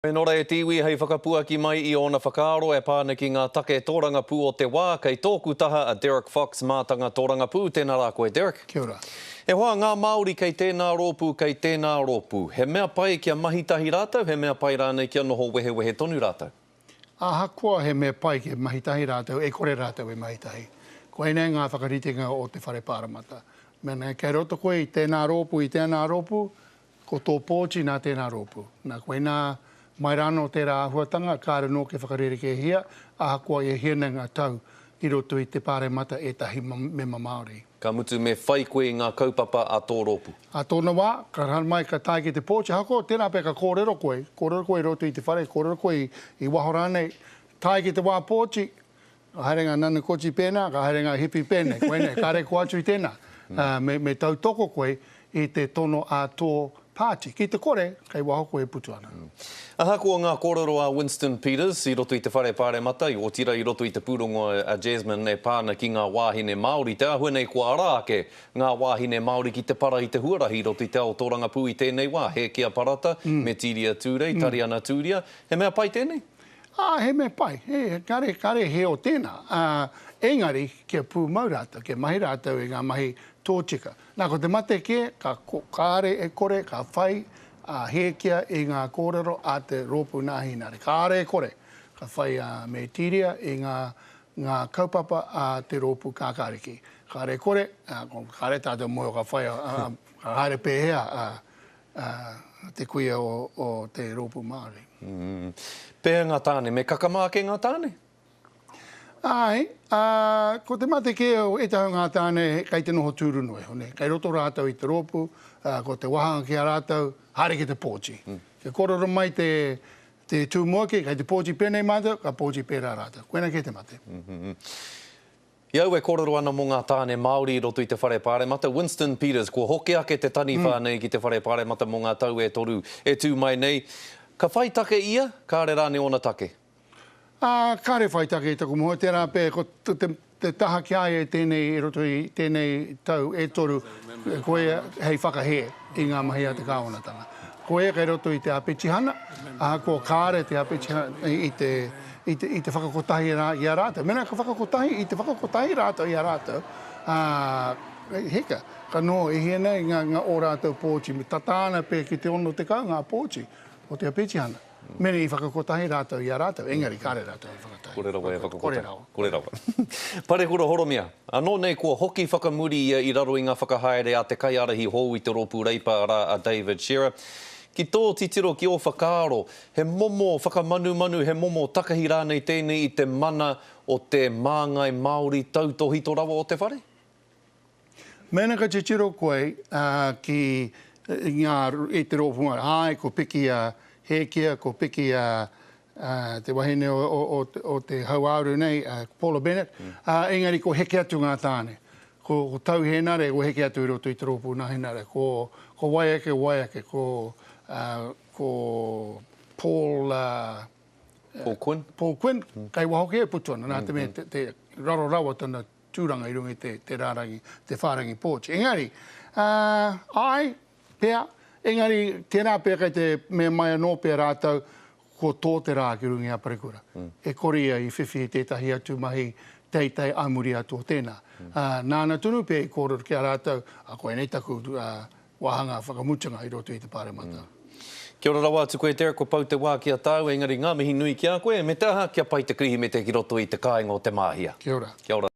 E nora e tiwi hei whakapuaki mai I ona whakaaro e pāne ki ngā take tōranga pū o te wā, kei tōku taha a Derek Fox mātanga tōranga pū. Tēnā rā koe, Derek. Kia ora. E hoa ngā Māori kei tēnā rōpū, kei tēnā rōpū. He mea pai kia mahitahi rātou, he mea pai rānei kia noho wehe tonu rātou? Ahakoa he mea pai kia mahitahi rātou, e kore rātou e mahitahi. Koe nei ngā whakaritenga o te whare pāramata. Mena kei roto koe I tēnā rōpū, ko tō pōchi nā tēnā rōpū. Nā koe nā mai rano tērā ahuatanga, kāre no ke whakarereke hia, ahakoa e hiena ngā tau I roto I te pāremata e tahi mema Māori. Ka mutu me whai koe I ngā kaupapa a tō rōpū. A tōna wā, ka ran mai ka tai ki te pōchi, hako tēnā pe ka kōrero koe roto I te whare, kōrero koe I wahorane, tai ki te wā pōchi, ka haere ngā nana kochi pēnā, ka haere ngā hipi pēne, koe ne, kāre ko atu I tēnā. Me tau toko koe I te tono a tō pāti. Ki te kore, kei waho koe putu ana. Ahakoa ngā kōrero a Winston Peters I roto I te whare pāremata, I o tira I roto I te pūrongo a Jasmine e pāna ki ngā wāhine Māori. Te ahua nei kua ara ake ngā wāhine Māori ki te para I te huarahi roto I te ao tōranga pū I tēnei wā. He kia parata, me tiria tūrei, tariana tūria. He mea pai tēnei? He mea pai. Kare he o tēnā. Engari, kia pū mau rātou, kia mahi rātou I ngā mahi tōtika. Nā ko te mate ke, ka kāre e kore, ka whai, he kia I ngā kōrero a te rōpū nāhinare. Kāre e kore, ka whai me tiria I ngā kaupapa a te rōpū kākāriki. Kāre e kore, kāre tātou moe o ka whai, ka haere pēhea te kuia o te rōpū Māori. Pēhea ngā tāne, me kakamāke ngā tāne? Ai, ko te mate ke o e tahu ngā tāne kei te noho tūrunu e hone. Kei roto rātou I te rōpū, ko te wahanga ki a rātou, haere ki te pōchi. Ke kororo mai te tūmoake, kei te pōchi pēnei mātou, ka pōchi pērā rātou. Koena ke te mate. Iau e kororo ana mō ngā tāne Māori I roto I te whare pāremata. Winston Peters, ko hoke ake te tani whānei ki te whare pāremata mō ngā tau e toru e tū mai nei. Ka whai take ia, kāre rāne ona take? Kāre whai take I taku moho, tērā pē, ko te taha ki ai e tēnei, roto I tēnei tau e toru, koe hei whakahe I ngā mahi a te kāonatanga. Koe kei roto I te apechihana, ko kāre te apechihana I te whakakotahi I a rātou. Mena ka whakakotahi, I te whakakotahi rātou I a rātou, heka, ka no e hiena I ngā o rātou pōchi, me tatāna pē ki te ono te kau ngā pōchi o te apechihana. Mene I whakakotahi rātou I a rātou, engari kāre rātou I whakakotahi. Kore rawa e whakakotahi. Kore rawa. Pare kura horomia. Anō nei kua hoki whakamuri I raro I ngā whakahaere a te kaiarahi hou I te rōpū reipa ara a David Shearer. Ki tō titiro ki o whakaaro, he momo whakamanu, he momo takahi rānei tēnei I te mana o te māngai Māori tautohi tō rawa o te whare? Mena ka te tiro koe ki ngā I te rōpū ai, ko piki he kia, ko piki te wahine o te hauaru nei, Paula Bennett, engari ko heke atu ngā tāne. Ko tau henare, ko heke atu I roto I te rōpū nāhinare. Ko waiake, ko Paul Quinn. Paul Quinn, kai wahoke e putuana, nā te me te raro rawa tana tūranga I rungi te rārangi, te whārangi pōchi. Engari, ai, pēr, engari, tēnā pēr kai te mea mai anō pēr rātou, ko tō te rā ki rungi a parekura. E koria I whiwhi tētahi atu mahi teitei aimuri atu o tēnā. Nāna tunu pē I kōrero ki a rātou, a koe nei taku wahanga whakamutanga I roto I te pāremata. Kia ora rawa atu koe, Derek, ko pau te wā kia tāu, engari ngā mihi nui ki a koe, me taha kia pai te krihi me te ki roto I te kāinga o te māhia. Kia ora. Kia ora.